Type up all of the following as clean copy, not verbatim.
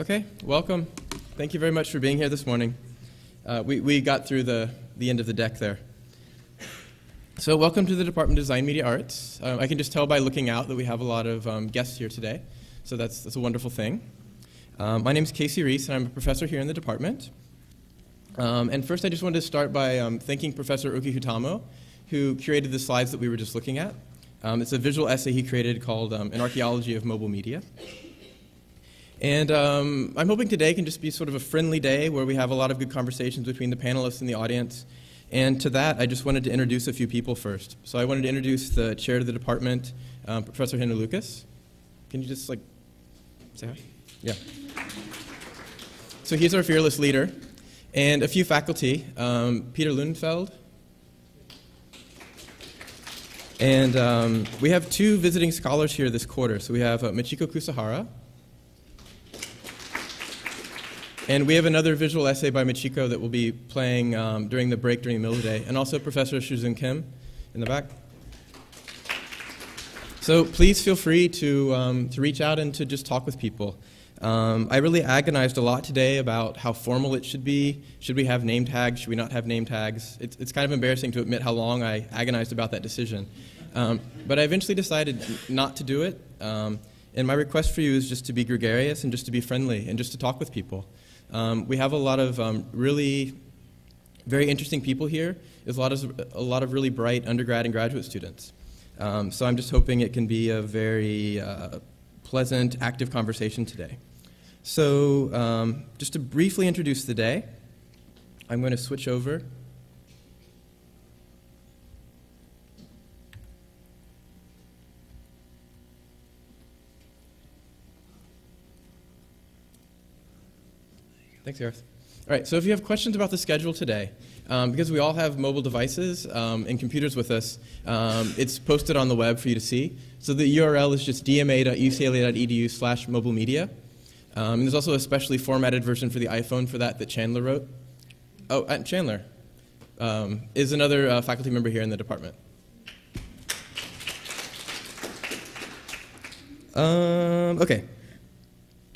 Okay, welcome. Thank you very much for being here this morning. We got through the end of the deck there. So welcome to the Department of Design Media Arts. I can just tell by looking out that we have a lot of guests here today, so that's a wonderful thing. My name is Casey Reese, and I'm a professor here in the department. And first I just wanted to start by thanking Professor Uki Hutamo, who curated the slides that we were just looking at. It's a visual essay he created called An Archaeology of Mobile Media. And I'm hoping today can just be sort of a friendly day where we have a lot of good conversations between the panelists and the audience. And to that, I just wanted to introduce a few people first. So I wanted to introduce the chair of the department, Professor Henry Lucas. Can you just say hi? Yeah. So he's our fearless leader. And a few faculty, Peter Lunenfeld. And we have two visiting scholars here this quarter. So we have Michiko Kusahara. And we have another visual essay by Michiko that will be playing during the break during the middle of the day. And also Professor Shuzun Kim in the back. So please feel free to reach out and to just talk with people. I really agonized a lot today about how formal it should be. Should we have name tags? Should we not have name tags? It's kind of embarrassing to admit how long I agonized about that decision. But I eventually decided not to do it. And my request for you is just to be gregarious and just to be friendly and just to talk with people. We have a lot of really very interesting people here. There's a lot of really bright undergrad and graduate students. So I'm just hoping it can be a very pleasant, active conversation today. So just to briefly introduce the day, I'm going to switch over. Thanks, Gareth. All right, so if you have questions about the schedule today, because we all have mobile devices and computers with us, it's posted on the web for you to see. So the URL is just dma.ucla.edu/mobile media. And there's also a specially formatted version for the iPhone for that Chandler wrote. Oh, and Chandler is another faculty member here in the department. Okay,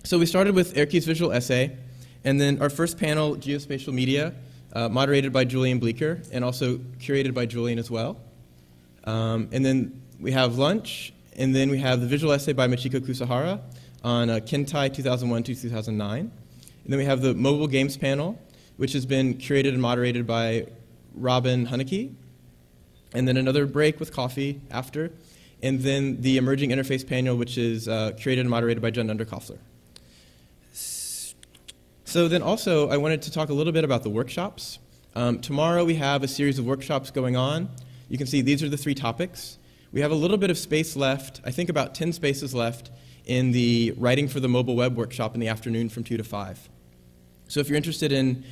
so we started with Erki's visual essay. And then our first panel, Geospatial Media, moderated by Julian Bleeker and also curated by Julian as well. And then we have lunch, and then we have the visual essay by Michiko Kusahara on Kintai 2001 to 2009. And then we have the mobile games panel, which has been curated and moderated by Robin Huneke. And then another break with coffee after. And then the emerging interface panel, which is curated and moderated by Jen Underkoffler. So then also, I wanted to talk a little bit about the workshops. Tomorrow we have a series of workshops going on. You can see these are the three topics. We have a little bit of space left, I think about 10 spaces left, in the Writing for the Mobile Web workshop in the afternoon from 2 to 5. So if you're interested in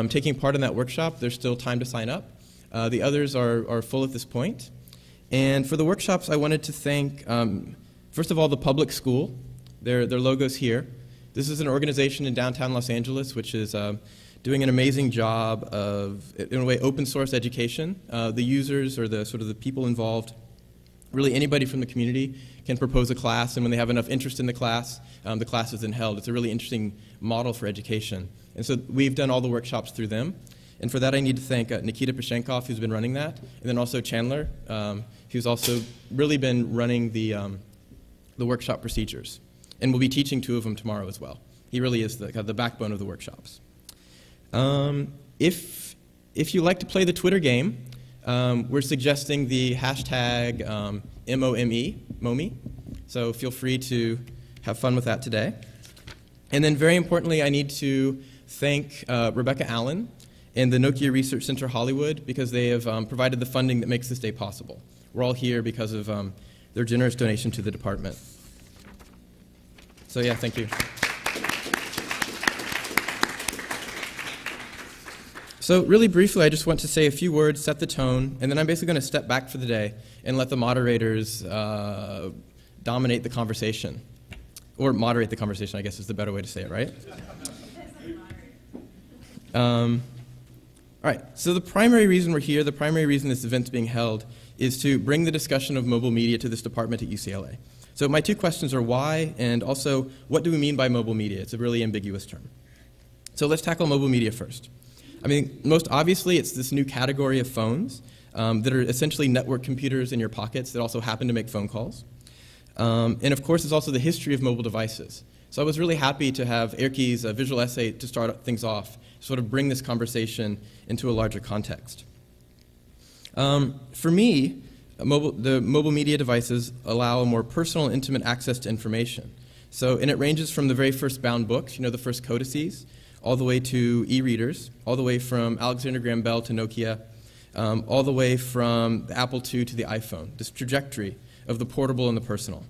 taking part in that workshop, there's still time to sign up. The others are full at this point. And for the workshops, I wanted to thank, first of all, the public school. Their logo's here. This is an organization in downtown Los Angeles which is doing an amazing job of, in a way, open source education. The users or the people involved, really anybody from the community can propose a class, and when they have enough interest in the class is then held. It's a really interesting model for education. And so we've done all the workshops through them. And for that I need to thank Nikita Pashenkov, who's been running that, and then also Chandler, who's also really been running the workshop procedures. And we'll be teaching two of them tomorrow as well. He really is the backbone of the workshops. If you like to play the Twitter game, we're suggesting the hashtag MOME. So feel free to have fun with that today. And then very importantly, I need to thank Rebecca Allen and the Nokia Research Center Hollywood because they have provided the funding that makes this day possible. We're all here because of their generous donation to the department. So yeah, thank you. So really briefly, I just want to say a few words, set the tone, and then I'm basically going to step back for the day and let the moderators dominate the conversation. Or moderate the conversation, I guess is the better way to say it, right? All right, so the primary reason we're here, the primary reason this event's being held, is to bring the discussion of mobile media to this department at UCLA. So my two questions are why, and also what do we mean by mobile media? It's a really ambiguous term. So let's tackle mobile media first. I mean, most obviously, it's this new category of phones that are essentially network computers in your pockets that also happen to make phone calls. And of course, it's also the history of mobile devices. So I was really happy to have Erki's visual essay to start things off, sort of bring this conversation into a larger context. For me, the mobile media devices allow a more personal and intimate access to information. And it ranges from the very first bound books, the first codices, all the way to e-readers, all the way from Alexander Graham Bell to Nokia, all the way from the Apple II to the iPhone, this trajectory of the portable and the personal.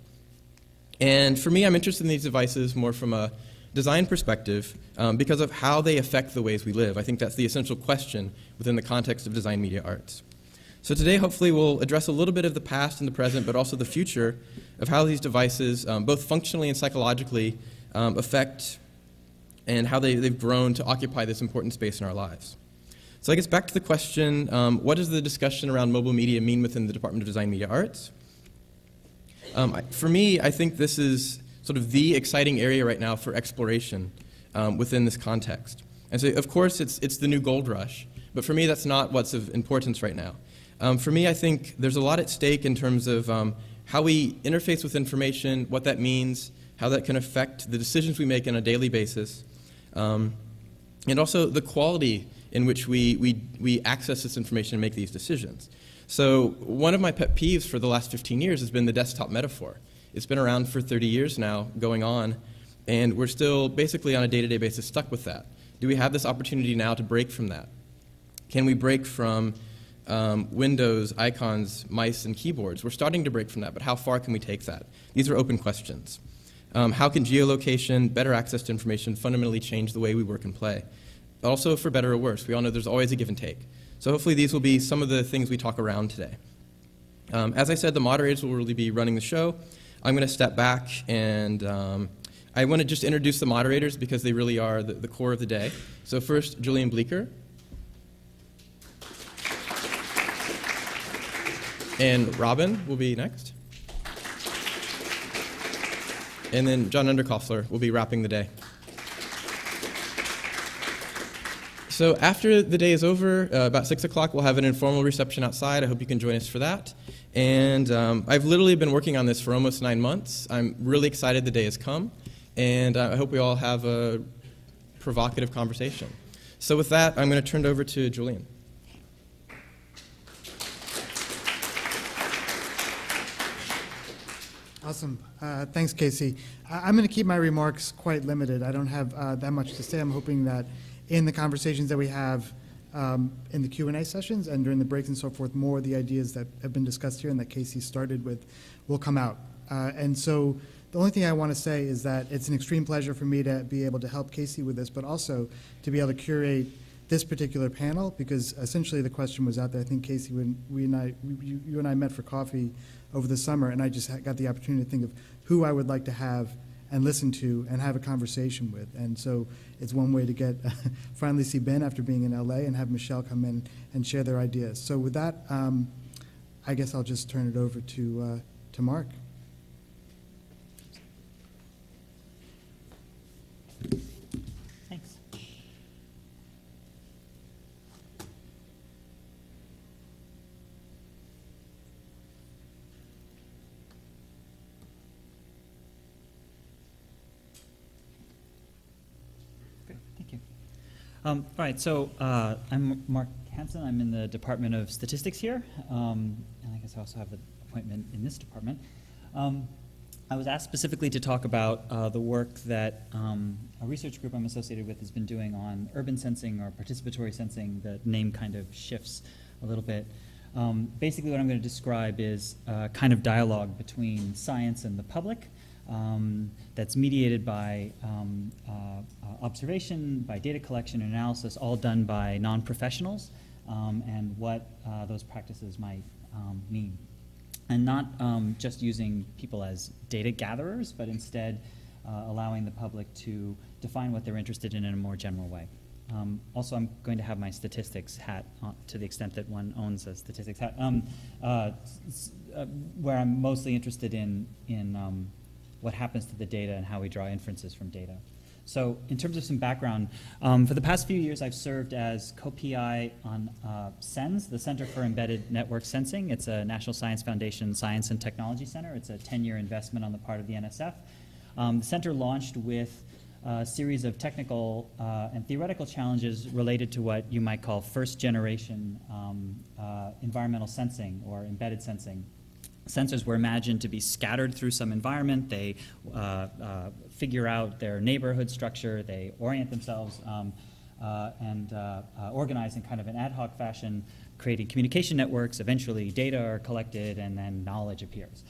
And for me, I'm interested in these devices more from a design perspective because of how they affect the ways we live. I think that's the essential question within the context of design media arts. So today, hopefully, we'll address a little bit of the past and the present, but also the future of how these devices, both functionally and psychologically, affect and how they've grown to occupy this important space in our lives. So I guess back to the question, what does the discussion around mobile media mean within the Department of Design Media Arts? For me, I think this is sort of the exciting area right now for exploration within this context. And so, of course, it's the new gold rush, but for me, that's not what's of importance right now. For me, I think there's a lot at stake in terms of how we interface with information, what that means, how that can affect the decisions we make on a daily basis, and also the quality in which we access this information and make these decisions. So one of my pet peeves for the last 15 years has been the desktop metaphor. It's been around for 30 years now, going on, and we're still basically on a day-to-day basis stuck with that. Do we have this opportunity now to break from that? Can we break from Windows, icons, mice, and keyboards? We're starting to break from that, but how far can we take that? These are open questions. How can geolocation, better access to information, fundamentally change the way we work and play? But also for better or worse. We all know there's always a give and take. So hopefully these will be some of the things we talk around today. As I said, the moderators will really be running the show. I'm going to step back, and I want to just introduce the moderators because they really are the core of the day. So first, Julian Bleeker. And Robin will be next. And then John Underkoffler will be wrapping the day. So after the day is over, about 6 o'clock, we'll have an informal reception outside. I hope you can join us for that. And I've literally been working on this for almost 9 months. I'm really excited the day has come, and I hope we all have a provocative conversation. So with that, I'm going to turn it over to Julian. Awesome. Thanks, Casey. I'm going to keep my remarks quite limited. I don't have that much to say. I'm hoping that in the conversations that we have in the Q&A sessions and during the breaks and so forth, more of the ideas that have been discussed here and that Casey started with will come out. And so the only thing I want to say is that it's an extreme pleasure for me to be able to help Casey with this, but also to be able to curate this particular panel, because essentially the question was out there. I think, Casey, when you and I met for coffee over the summer, and I just got the opportunity to think of who I would like to have and listen to and have a conversation with. And so it's one way to get finally see Ben after being in LA and have Michelle come in and share their ideas. So with that, I guess I'll just turn it over to Mark. Thanks. Great, thank you. All right, so I'm Mark Hansen. I'm in the Department of Statistics here, and I guess I also have an appointment in this department. I was asked specifically to talk about the work that a research group I'm associated with has been doing on urban sensing or participatory sensing. The name kind of shifts a little bit. Basically what I'm going to describe is a kind of dialogue between science and the public that's mediated by observation, by data collection and analysis, all done by non-professionals, and what those practices might mean. And not just using people as data gatherers, but instead allowing the public to define what they're interested in a more general way. Also, I'm going to have my statistics hat on, to the extent that one owns a statistics hat, where I'm mostly interested in what happens to the data and how we draw inferences from data. So in terms of some background, for the past few years I've served as co-PI on CENS, the Center for Embedded Network Sensing. It's a National Science Foundation Science and Technology Center. It's a 10-year investment on the part of the NSF. The center launched with a series of technical and theoretical challenges related to what you might call first-generation environmental sensing or embedded sensing. Sensors were imagined to be scattered through some environment. They figure out their neighborhood structure. They orient themselves and organize in kind of an ad hoc fashion, creating communication networks. Eventually, data are collected, and then knowledge appears.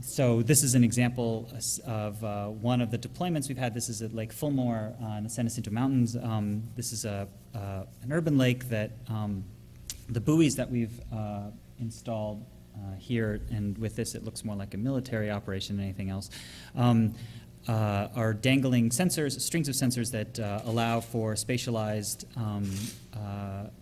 So this is an example of one of the deployments we've had. This is at Lake Fulmore in the San Jacinto Mountains. This is an urban lake that the buoys that we've installed here, and with this it looks more like a military operation than anything else, are dangling sensors, strings of sensors that allow for spatialized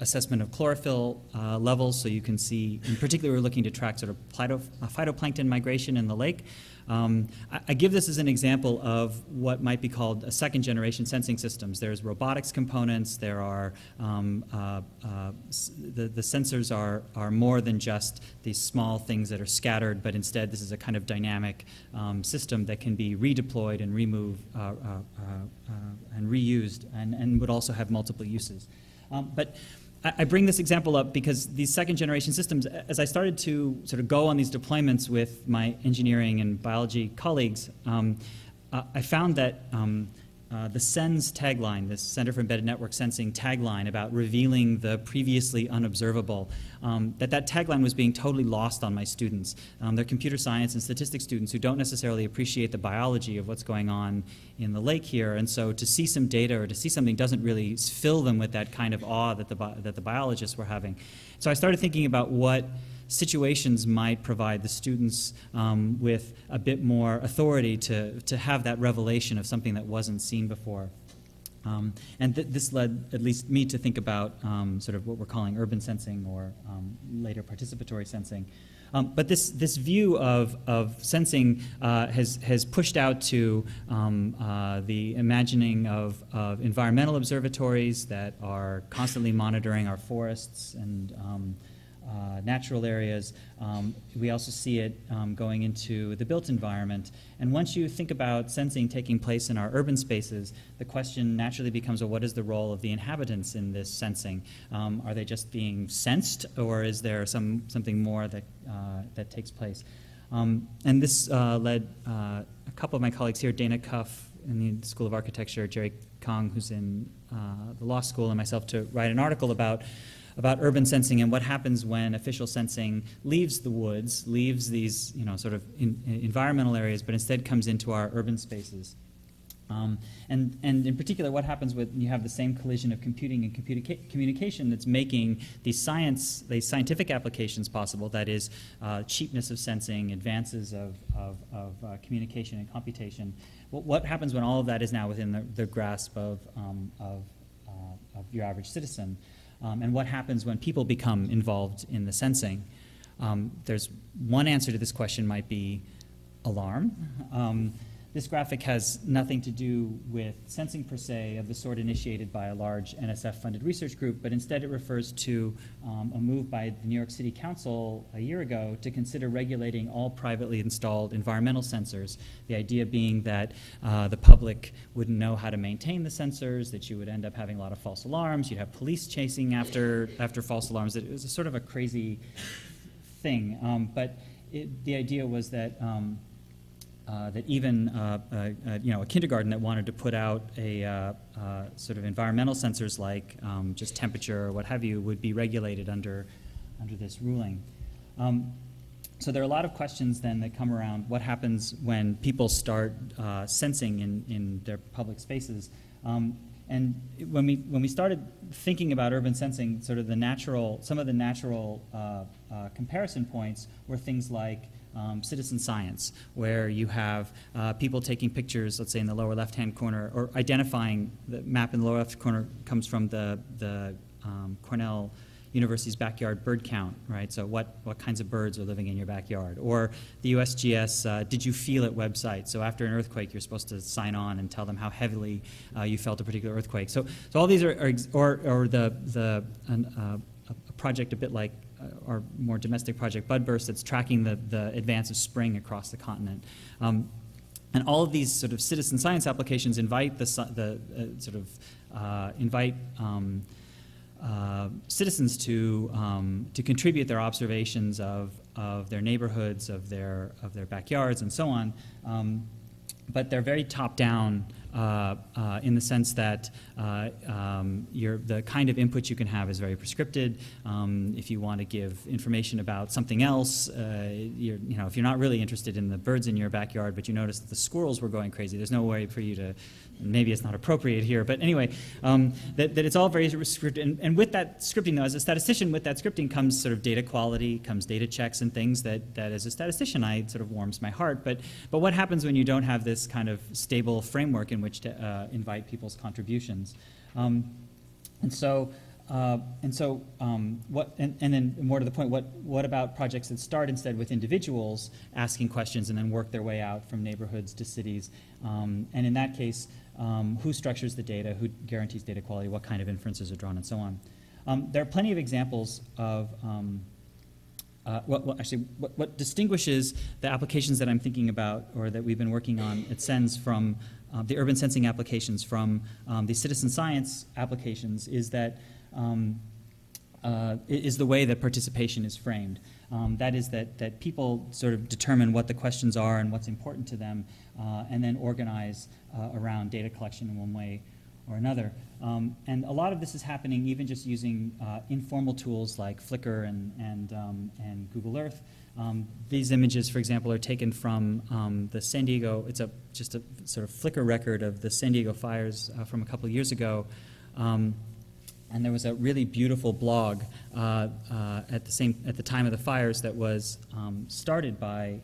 assessment of chlorophyll levels. So you can see, in particular, we're looking to track sort of phytoplankton migration in the lake. I give this as an example of what might be called a second-generation sensing systems. There's robotics components. There are the sensors are more than just these small things that are scattered, but instead this is a kind of dynamic system that can be redeployed and removed and reused, and would also have multiple uses. But I bring this example up because these second-generation systems, as I started to sort of go on these deployments with my engineering and biology colleagues, I found that the CENS tagline, this Center for Embedded Network Sensing tagline about revealing the previously unobservable, that tagline was being totally lost on my students. They're computer science and statistics students who don't necessarily appreciate the biology of what's going on in the lake here, and so to see some data or to see something doesn't really fill them with that kind of awe that the biologists were having. So I started thinking about what situations might provide the students with a bit more authority to have that revelation of something that wasn't seen before. And this led at least me to think about sort of what we're calling urban sensing or later participatory sensing. But this view of sensing has pushed out to the imagining of environmental observatories that are constantly monitoring our forests and natural areas. We also see it going into the built environment. And once you think about sensing taking place in our urban spaces, the question naturally becomes, well, what is the role of the inhabitants in this sensing? Are they just being sensed, or is there something more that takes place? And this led a couple of my colleagues here, Dana Cuff in the School of Architecture, Jerry Kong, who's in the law school, and myself to write an article about urban sensing and what happens when official sensing leaves the woods, leaves these sort of environmental areas, but instead comes into our urban spaces. And in particular, what happens when you have the same collision of computing and communication that's making these scientific applications possible, that is cheapness of sensing, advances of communication and computation. What happens when all of that is now within the grasp of your average citizen? And what happens when people become involved in the sensing? There's one answer to this question might be alarm. This graphic has nothing to do with sensing per se of the sort initiated by a large NSF-funded research group, but instead it refers to a move by the New York City Council a year ago to consider regulating all privately installed environmental sensors. The idea being that the public wouldn't know how to maintain the sensors, that you would end up having a lot of false alarms, you'd have police chasing after false alarms. It was a sort of a crazy thing, but the idea was that that even a kindergarten that wanted to put out a sort of environmental sensors like just temperature or what have you would be regulated under this ruling. So there are a lot of questions then that come around what happens when people start sensing in their public spaces. And when we started thinking about urban sensing, sort of some of the natural comparison points were things like citizen science, where you have people taking pictures, let's say in the lower left-hand corner, or identifying the map in the lower left corner comes from the Cornell University's backyard bird count, right? So what kinds of birds are living in your backyard? Or the USGS Did You Feel It website. So after an earthquake, you're supposed to sign on and tell them how heavily you felt a particular earthquake. So all these are a project a bit like our more domestic project, Budburst, that's tracking the advance of spring across the continent. And all of these sort of citizen science applications invite citizens to contribute their observations of their neighborhoods, of their backyards, and so on. But they're very top-down in the sense that the kind of input you can have is very prescripted. If you want to give information about something else, if you're not really interested in the birds in your backyard, but you notice that the squirrels were going crazy, there's no way for you to. Maybe it's not appropriate here, but anyway, that it's all very scripted. And with that scripting, though, as a statistician, with that scripting comes sort of data quality, comes data checks and things that as a statistician, I sort of warms my heart. But what happens when you don't have this kind of stable framework in which to invite people's contributions? And then more to the point, what about projects that start instead with individuals asking questions and then work their way out from neighborhoods to cities? And in that case, who structures the data, who guarantees data quality, what kind of inferences are drawn, and so on. There are plenty of examples of what distinguishes the applications that I'm thinking about or that we've been working on at SENS from the urban sensing applications from the citizen science applications is that is the way that participation is framed. That is that people sort of determine what the questions are and what's important to them, and then organize around data collection in one way or another. And a lot of this is happening even just using informal tools like Flickr and Google Earth. These images, for example, are taken from the San Diego, it's just a sort of Flickr record of the San Diego fires from a couple of years ago. And there was a really beautiful blog at the time of the fires that was started by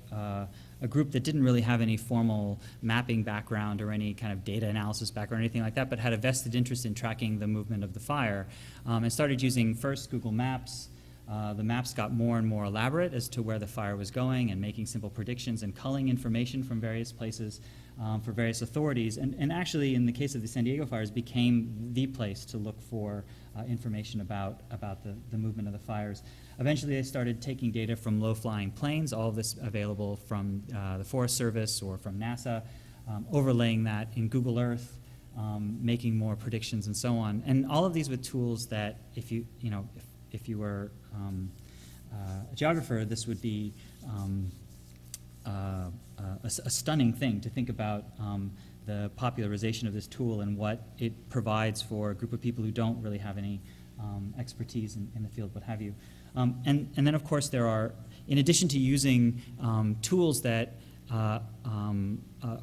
a group that didn't really have any formal mapping background or any kind of data analysis background or anything like that, but had a vested interest in tracking the movement of the fire, and started using first Google Maps. The maps got more and more elaborate as to where the fire was going and making simple predictions and culling information from various places for various authorities. And actually, in the case of the San Diego fires, became the place to look for information about the movement of the fires. Eventually, they started taking data from low-flying planes, all of this available from the Forest Service or from NASA, overlaying that in Google Earth, making more predictions and so on. And all of these with tools that if you were a geographer, this would be a stunning thing to think about the popularization of this tool and what it provides for a group of people who don't really have any expertise in the field, what have you. And then, of course, there are, in addition to using tools that are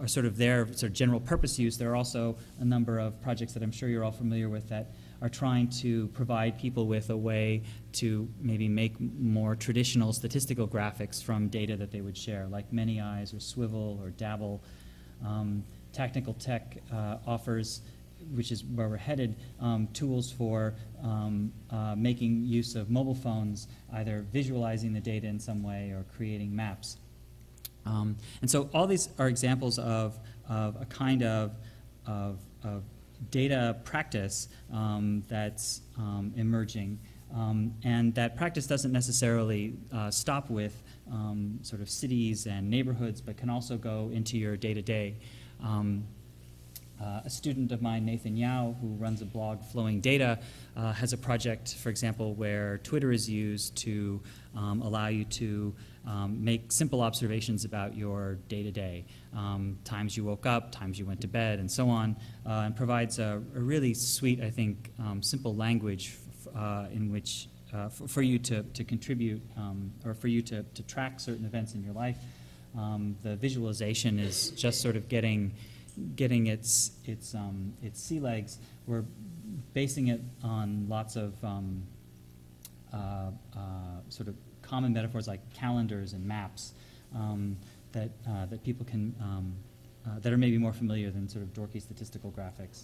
sort of their sort of general purpose use, there are also a number of projects that I'm sure you're all familiar with that are trying to provide people with a way to maybe make more traditional statistical graphics from data that they would share, like Many Eyes or Swivel or Dabble. Technical Tech offers, which is where we're headed, tools for making use of mobile phones, either visualizing the data in some way or creating maps. And so all these are examples of a kind of data practice that's emerging. And that practice doesn't necessarily stop with sort of cities and neighborhoods, but can also go into your day-to-day. A student of mine, Nathan Yao, who runs a blog, Flowing Data, has a project, for example, where Twitter is used to allow you to make simple observations about your day-to-day, times you woke up, times you went to bed, and so on, and provides a really sweet, I think, simple language in which for you to contribute or for you to track certain events in your life. The visualization is just sort of getting its sea legs. We're basing it on lots of sort of common metaphors like calendars and maps. that people can that are maybe more familiar than sort of dorky statistical graphics.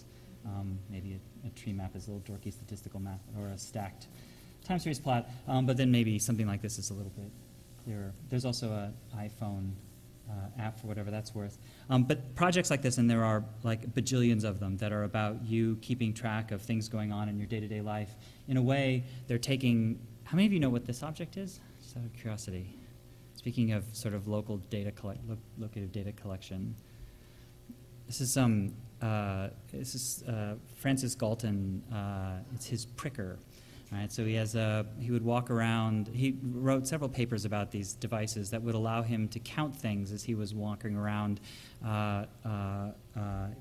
Maybe a tree map is a little dorky statistical map, or a stacked time series plot, but then maybe something like this is a little bit clearer. There's also an iPhone app for whatever that's worth. But projects like this, and there are like bajillions of them that are about you keeping track of things going on in your day-to-day life. In a way, they're taking, how many of you know what this object is? Just out of curiosity. Speaking of sort of local data locative data collection, this is Francis Galton. It's his pricker. Right, so he would walk around. He wrote several papers about these devices that would allow him to count things as he was walking around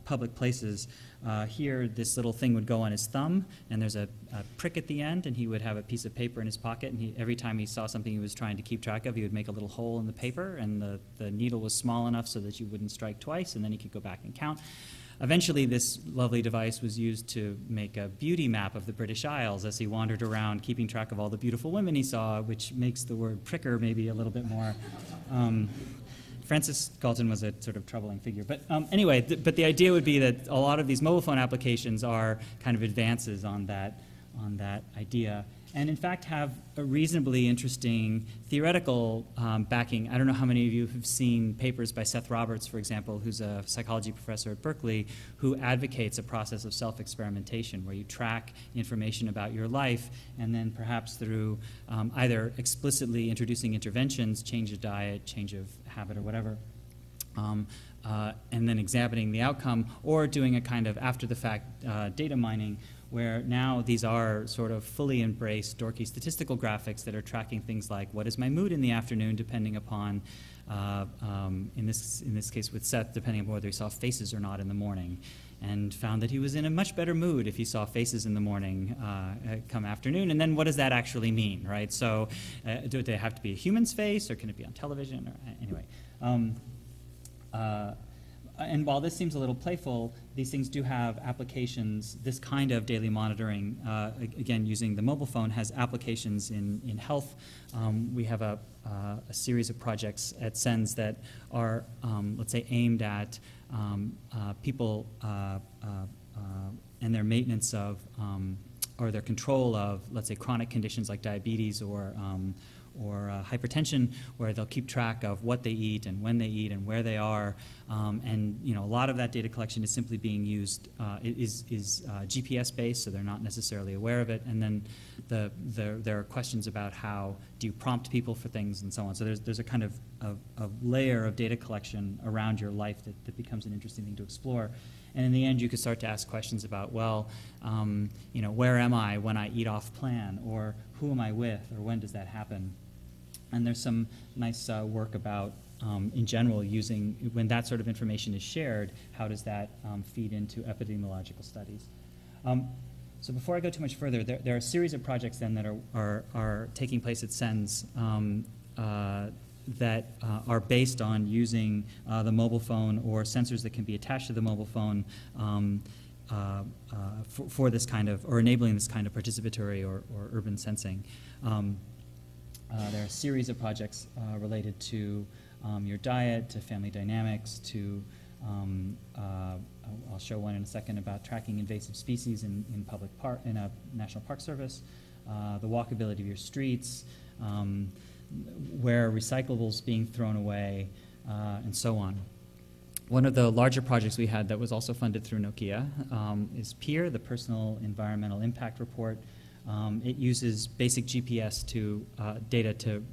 public places. Here, this little thing would go on his thumb, and there's a prick at the end, and he would have a piece of paper in his pocket, and every time he saw something he was trying to keep track of, he would make a little hole in the paper, and the needle was small enough so that you wouldn't strike twice, and then he could go back and count. Eventually, this lovely device was used to make a beauty map of the British Isles as he wandered around, keeping track of all the beautiful women he saw, which makes the word pricker maybe a little bit more. Francis Galton was a sort of troubling figure. But anyway, but the idea would be that a lot of these mobile phone applications are kind of advances on that idea, and in fact have a reasonably interesting theoretical backing. I don't know how many of you have seen papers by Seth Roberts, for example, who's a psychology professor at Berkeley, who advocates a process of self-experimentation where you track information about your life and then perhaps through either explicitly introducing interventions, change of diet, change of habit, or whatever, and then examining the outcome, or doing a kind of after-the-fact data mining, where now these are sort of fully embraced dorky statistical graphics that are tracking things like what is my mood in the afternoon, depending upon, in this case with Seth, depending upon whether he saw faces or not in the morning, and found that he was in a much better mood if he saw faces in the morning come afternoon. And then what does that actually mean, right? So do they have to be a human's face, or can it be on television? Or, anyway. And while this seems a little playful, these things do have applications. This kind of daily monitoring, again, using the mobile phone, has applications in health. We have a series of projects at SENS that are, let's say, aimed at people and their maintenance of, or their control of, let's say, chronic conditions like diabetes or hypertension, where they'll keep track of what they eat and when they eat and where they are, and a lot of that data collection is simply being used is GPS based, so they're not necessarily aware of it. And then there are questions about how do you prompt people for things and so on. So there's a kind of layer of data collection around your life that becomes an interesting thing to explore. And in the end, you could start to ask questions about, well, where am I when I eat off plan, or who am I with, or when does that happen? And there's some nice work about, in general, using, when that sort of information is shared, how does that feed into epidemiological studies? So before I go too much further, there are a series of projects then that are taking place at SENS that are based on using the mobile phone or sensors that can be attached to the mobile phone for this kind of, or enabling this kind of participatory or urban sensing. There are a series of projects related to your diet, to family dynamics, to, I'll show one in a second about tracking invasive species in public park, in a National Park Service, the walkability of your streets, where recyclables being thrown away, and so on. One of the larger projects we had that was also funded through Nokia is PEER, the Personal Environmental Impact Report. It uses basic GPS data to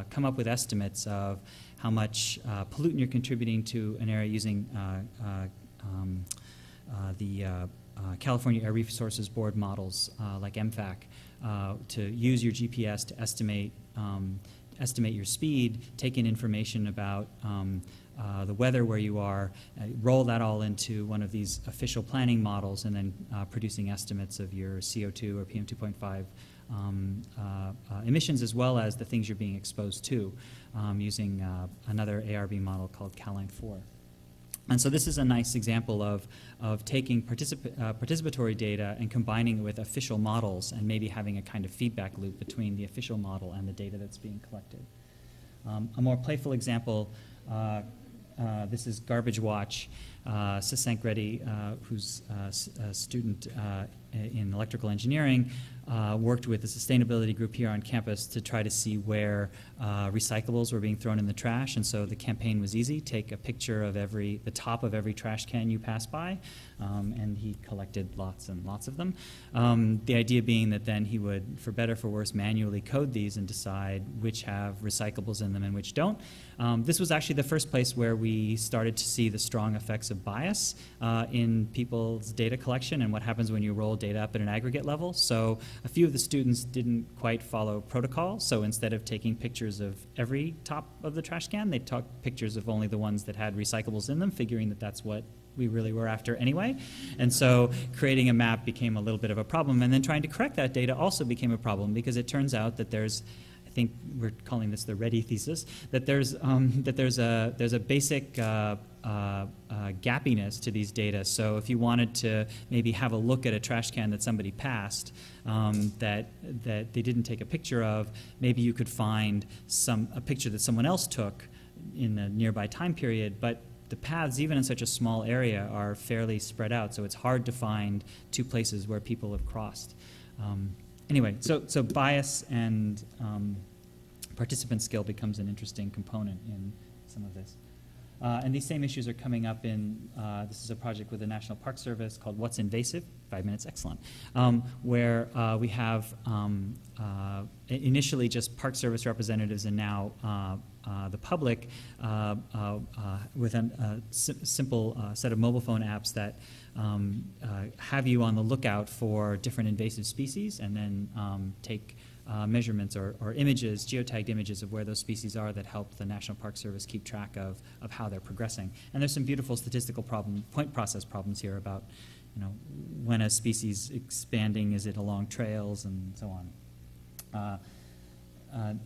come up with estimates of how much pollutant you're contributing to an area using the California Air Resources Board models like MFAC to use your GPS to estimate your speed, take in information about the weather where you are, roll that all into one of these official planning models, and then producing estimates of your CO2 or PM2.5 emissions, as well as the things you're being exposed to, using another ARB model called CalLine 4. And so this is a nice example of taking participatory data and combining it with official models, and maybe having a kind of feedback loop between the official model and the data that's being collected. A more playful example, this is Garbage Watch. Sasank Reddy, who's a student in electrical engineering, worked with the sustainability group here on campus to try to see where recyclables were being thrown in the trash. And so the campaign was easy. Take a picture of the top of every trash can you pass by. And he collected lots and lots of them. The idea being that then he would, for better or for worse, manually code these and decide which have recyclables in them and which don't. This was actually the first place where we started to see the strong effects of bias in people's data collection and what happens when you roll data up at an aggregate level. So a few of the students didn't quite follow protocol, so instead of taking pictures of every top of the trash can, they took pictures of only the ones that had recyclables in them, figuring that that's what we really were after anyway. And so creating a map became a little bit of a problem, and then trying to correct that data also became a problem, because it turns out that there's, I think we're calling this the Reddy thesis, that there's a basic gappiness to these data. So if you wanted to maybe have a look at a trash can that somebody passed that they didn't take a picture of, maybe you could find a picture that someone else took in a nearby time period, but the paths, even in such a small area, are fairly spread out, so it's hard to find two places where people have crossed. Anyway, so bias and participant skill becomes an interesting component in some of this. And these same issues are coming up in, this is a project with the National Park Service called What's Invasive? 5 minutes, excellent. Where we have initially just Park Service representatives and now the public with a simple set of mobile phone apps that have you on the lookout for different invasive species, and then take measurements or images, geotagged images of where those species are, that help the National Park Service keep track of how they're progressing. And there's some beautiful statistical point process problems here about, when a species expanding, is it along trails and so on.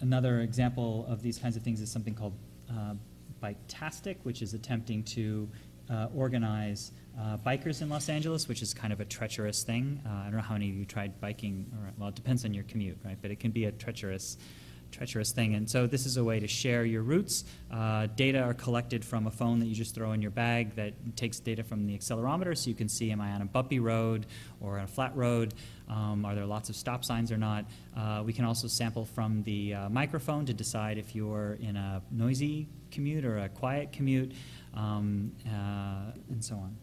Another example of these kinds of things is something called Bike-tastic, which is attempting to organize bikers in Los Angeles, which is kind of a treacherous thing. I don't know how many of you tried biking, well, it depends on your commute, right? But it can be a treacherous thing. And so this is a way to share your routes. Data are collected from a phone that you just throw in your bag that takes data from the accelerometer, so you can see, am I on a bumpy road or on a flat road? Are there lots of stop signs or not? We can also sample from the microphone to decide if you're in a noisy commute or a quiet commute, and so on.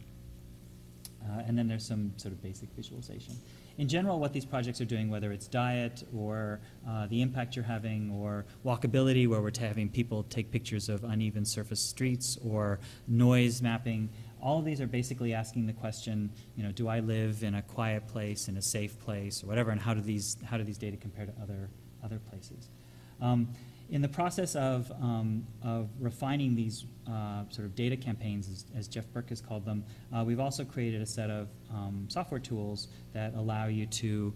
And then there's some sort of basic visualization. In general, what these projects are doing, whether it's diet or the impact you're having, or walkability, where we're having people take pictures of uneven surface streets, or noise mapping, all of these are basically asking the question, do I live in a quiet place, in a safe place, or whatever, and how do these data compare to other places? In the process of refining these sort of data campaigns, as Jeff Burke has called them, we've also created a set of software tools that allow you to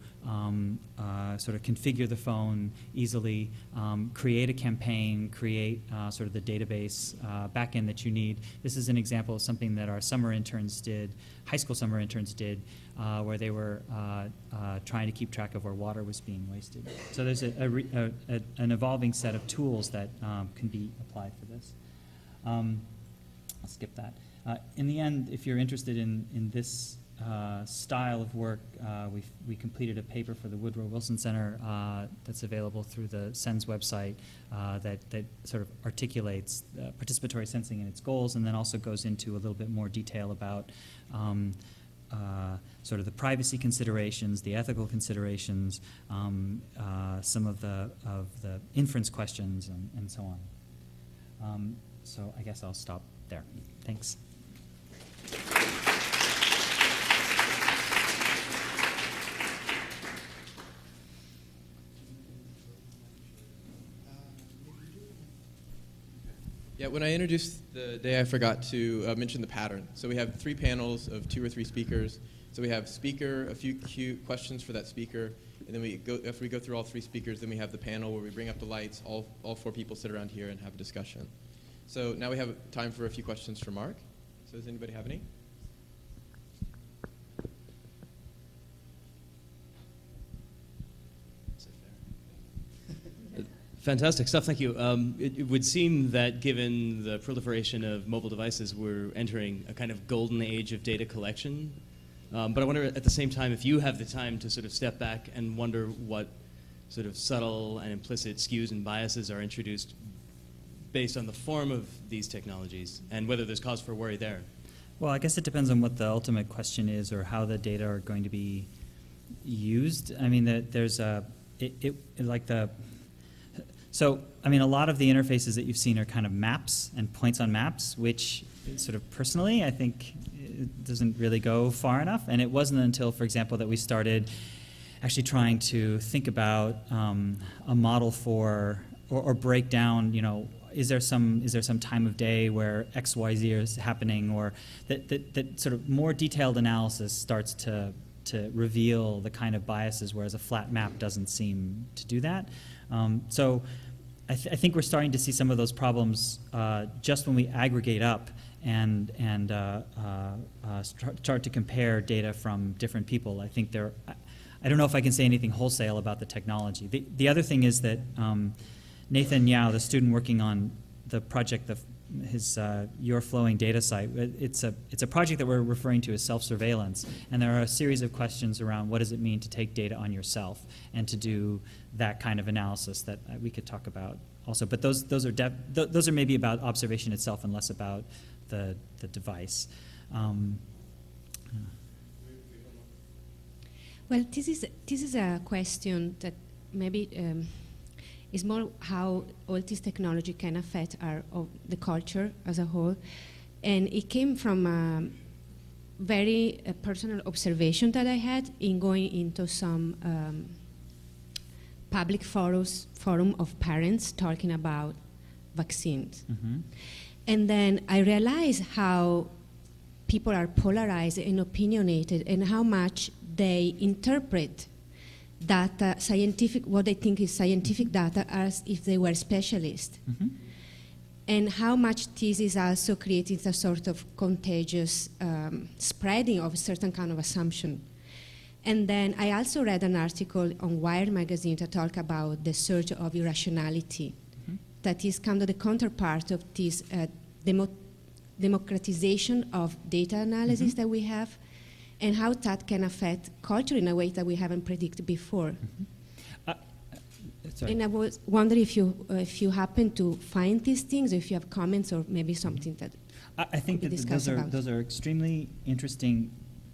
sort of configure the phone easily, create a campaign, create sort of the database backend that you need. This is an example of something that our summer interns did, high school summer interns did, where they were trying to keep track of where water was being wasted. So there's an evolving set of tools that can be applied for this. I'll skip that. In the end, if you're interested in this style of work, we completed a paper for the Woodrow Wilson Center that's available through the SENS website that sort of articulates participatory sensing and its goals, and then also goes into a little bit more detail about sort of the privacy considerations, the ethical considerations, some of the inference questions, and so on. So I guess I'll stop there. Thanks. Yeah, when I introduced the day, I forgot to mention the pattern. So we have 3 panels of 2 or 3 speakers. So we have speaker, a few questions for that speaker, and then after we go through all 3 speakers, then we have the panel where we bring up the lights, all 4 people sit around here and have a discussion. So now we have time for a few questions for Mark. So does anybody have any? Fantastic stuff, thank you. It would seem that given the proliferation of mobile devices, we're entering a kind of golden age of data collection. But I wonder at the same time if you have the time to sort of step back and wonder what sort of subtle and implicit skews and biases are introduced based on the form of these technologies, and whether there's cause for worry there. Well, I guess it depends on what the ultimate question is or how the data are going to be used. I mean, there's a, so, I mean, a lot of the interfaces that you've seen are kind of maps and points on maps, which sort of personally, I think it doesn't really go far enough. And it wasn't until, for example, that we started actually trying to think about a model for, or break down, you know, is there some time of day where X, Y, Z is happening, or that sort of more detailed analysis starts to reveal the kind of biases, whereas a flat map doesn't seem to do that. So I think we're starting to see some of those problems just when we aggregate up and start to compare data from different people. I think I don't know if I can say anything wholesale about the technology. The other thing is that Nathan Yao, the student working on the project, his Your Flowing data site, it's a project that we're referring to as self-surveillance, and there are a series of questions around what does it mean to take data on yourself and to do that kind of analysis that we could talk about also. But those are maybe about observation itself and less about the device. Well, this is a question that maybe is more how all this technology can affect the culture as a whole, and it came from a very personal observation that I had in going into some public forum of parents talking about vaccines. Mm-hmm. And then I realized how people are polarized and opinionated, and how much they interpret data, what they think is scientific data, as if they were specialists. Mm-hmm. And how much this is also creating a sort of contagious spreading of a certain kind of assumption. And then I also read an article on Wired magazine that talk about the surge of irrationality, Mm-hmm. that is kind of the counterpart of this democratization of data analysis Mm-hmm. that we have, and how that can affect culture in a way that we haven't predicted before. Mm-hmm. Sorry. And I was wondering if you happen to find these things, or if you have comments, or maybe something that I think could be that discussed about. those are extremely interesting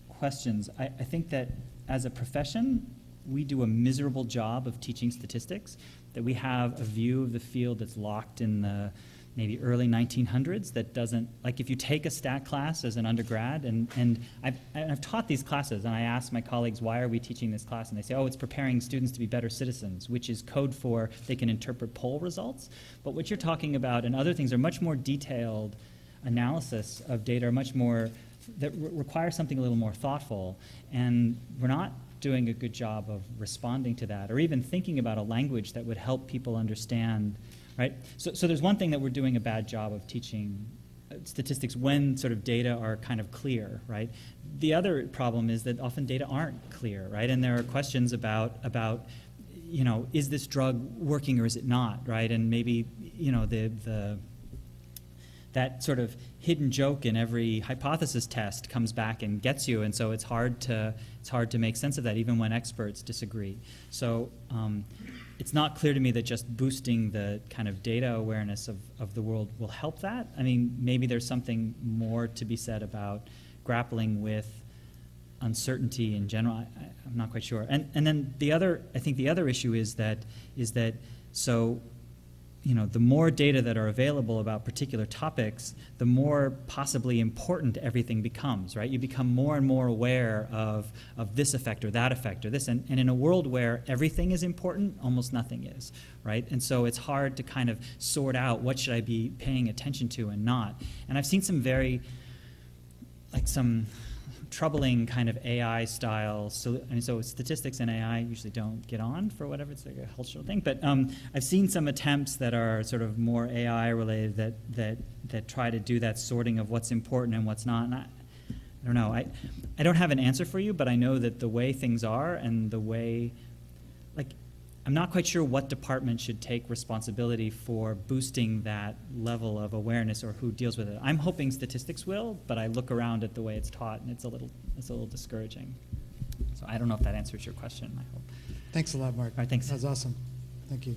questions. I think that as a profession, we do a miserable job of teaching statistics, that we have a view of the field that's locked in the maybe early 1900s that doesn't, like if you take a stat class as an undergrad, and I've taught these classes, and I ask my colleagues, why are we teaching this class? And they say, oh, it's preparing students to be better citizens, which is code for they can interpret poll results. But what you're talking about and other things are much more detailed analysis of data, are much more, that require something a little more thoughtful, and we're not doing a good job of responding to that, or even thinking about a language that would help people understand. Right? So there's one thing that we're doing a bad job of teaching statistics when sort of data are kind of clear, right? The other problem is that often data aren't clear, right? And there are questions about you know, is this drug working or is it not, right? And maybe, you know, that sort of hidden joke in every hypothesis test comes back and gets you, and so it's hard to make sense of that even when experts disagree. So it's not clear to me that just boosting the kind of data awareness of the world will help that. I mean, maybe there's something more to be said about grappling with uncertainty in general. I'm not quite sure. And then I think the other issue is that so, you know, the more data that are available about particular topics, the more possibly important everything becomes, right? You become more and more aware of this effect or that effect or this. And in a world where everything is important, almost nothing is, right? And so it's hard to kind of sort out what should I be paying attention to and not. And I've seen some some troubling kind of AI style. So statistics and AI usually don't get on for whatever, it's like a cultural thing. But I've seen some attempts that are sort of more AI related that try to do that sorting of what's important and what's not. And I don't know. I don't have an answer for you, but I know that the way things are and the way, like, I'm not quite sure what department should take responsibility for boosting that level of awareness or who deals with it. I'm hoping statistics will, but I look around at the way it's taught and it's a little discouraging. So I don't know if that answers your question, I hope. Thanks a lot, Mark. All right, thanks. That was awesome. Thank you.